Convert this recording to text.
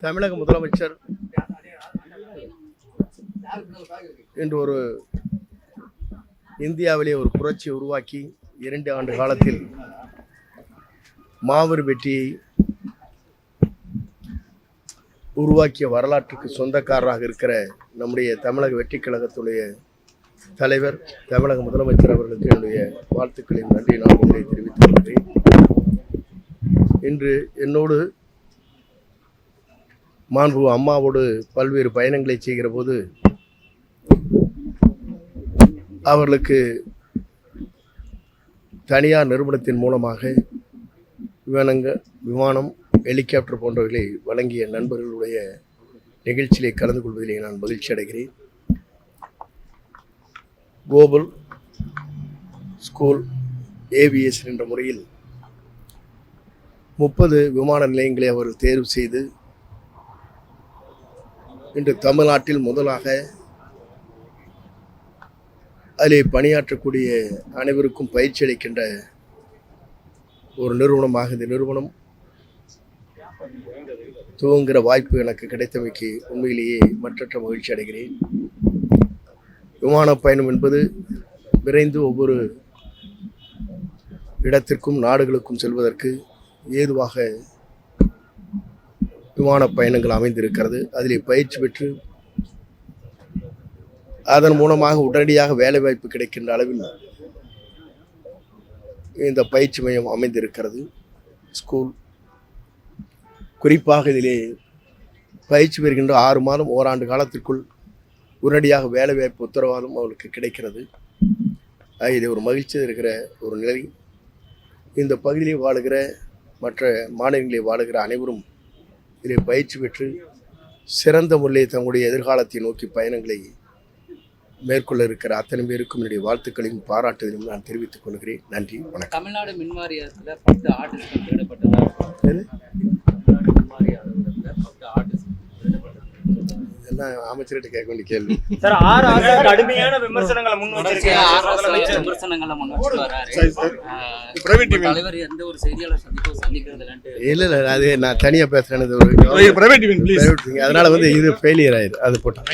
தமிழக முதலமைச்சர் இன்று ஒரு இந்தியாவிலே ஒரு புரட்சியை உருவாக்கி 2 ஆண்டு காலத்தில் மாபெரும் வெற்றியை உருவாக்கிய வரலாற்றுக்கு சொந்தக்காரராக இருக்கிற நம்முடைய தமிழக வெற்றிக் கழகத்துடைய தலைவர் தமிழக முதலமைச்சர் அவர்களுக்கு என்னுடைய வாழ்த்துக்களையும் நன்றி நாட்களை தெரிவித்துக் கொள்கிறேன். இன்று என்னோடு மாண்பு அம்மாவோடு பல்வேறு பயணங்களை செய்கிற போது அவர்களுக்கு தனியார் நிறுவனத்தின் மூலமாக விமானம் ஹெலிகாப்டர் போன்றவைகளை வழங்கிய நண்பர்களுடைய நிகழ்ச்சியிலே கலந்து கொள்வதிலே நான் மகிழ்ச்சி அடைகிறேன். குளோபல் ஸ்கூல் ஏவியேஷன் என்ற முறையில் 30 விமான நிலையங்களை அவர்கள் தேர்வு செய்து இன்று தமிழ்நாட்டில் முதலாக அதிலே பணியாற்றக்கூடிய அனைவருக்கும் பயிற்சி அளிக்கின்ற ஒரு நிறுவனமாக இந்த நிறுவனம் துவங்குகிற வாய்ப்பு எனக்கு கிடைத்தமைக்கு உண்மையிலேயே மற்றற்ற மகிழ்ச்சி அடைகிறேன். விமான பயணம் என்பது விரைந்து ஒவ்வொரு இடத்திற்கும் நாடுகளுக்கும் செல்வதற்கு ஏதுவாக விமான பயணங்கள் அமைந்திருக்கிறது. அதிலே பயிற்சி பெற்று அதன் மூலமாக உடனடியாக வேலைவாய்ப்பு கிடைக்கின்ற அளவில் இந்த பயிற்சி மையம் அமைந்திருக்கிறது. ஸ்கூல் குறிப்பாக இதிலே பயிற்சி பெறுகின்ற 6 மாதம் ஓராண்டு காலத்திற்குள் உடனடியாக வேலைவாய்ப்பு உத்தரவாதம் அவர்களுக்கு கிடைக்கிறது. இது ஒரு மகிழ்ச்சி இருக்கிற ஒரு நிலை. இந்த பகுதியிலே வாழுகிற மற்ற மாநிலங்களில் வாழுகிற அனைவரும் இதில் பயிற்சி பெற்று சிறந்த முறையில் தங்களுடைய எதிர்காலத்தை நோக்கி பயணங்களை மேற்கொள்ள இருக்கிற அத்தனை பேருக்கும் என்னுடைய வாழ்த்துக்களையும் பாராட்டுதலையும் நான் தெரிவித்துக் கொள்கிறேன். நன்றி, வணக்கம். தமிழ்நாடு மின்வாரியத்தில் 10 ஆர்டிஸ்ட்கள் தேடப்பட்டதாக இதெல்லாம் அமைச்சர்கிட்ட கேட்க வேண்டிய கேள்வி. சார், கடுமையான விமர்சனங்களை முன் வச்சிருக்காரு. தலைவர் எந்த ஒரு செய்தியாளர் சந்திக்கிறது இல்ல அது நான் தனியா பேசுறேன். அதனால இது ஃபெயிலியர் ஆயிரு அது போட்டேன்.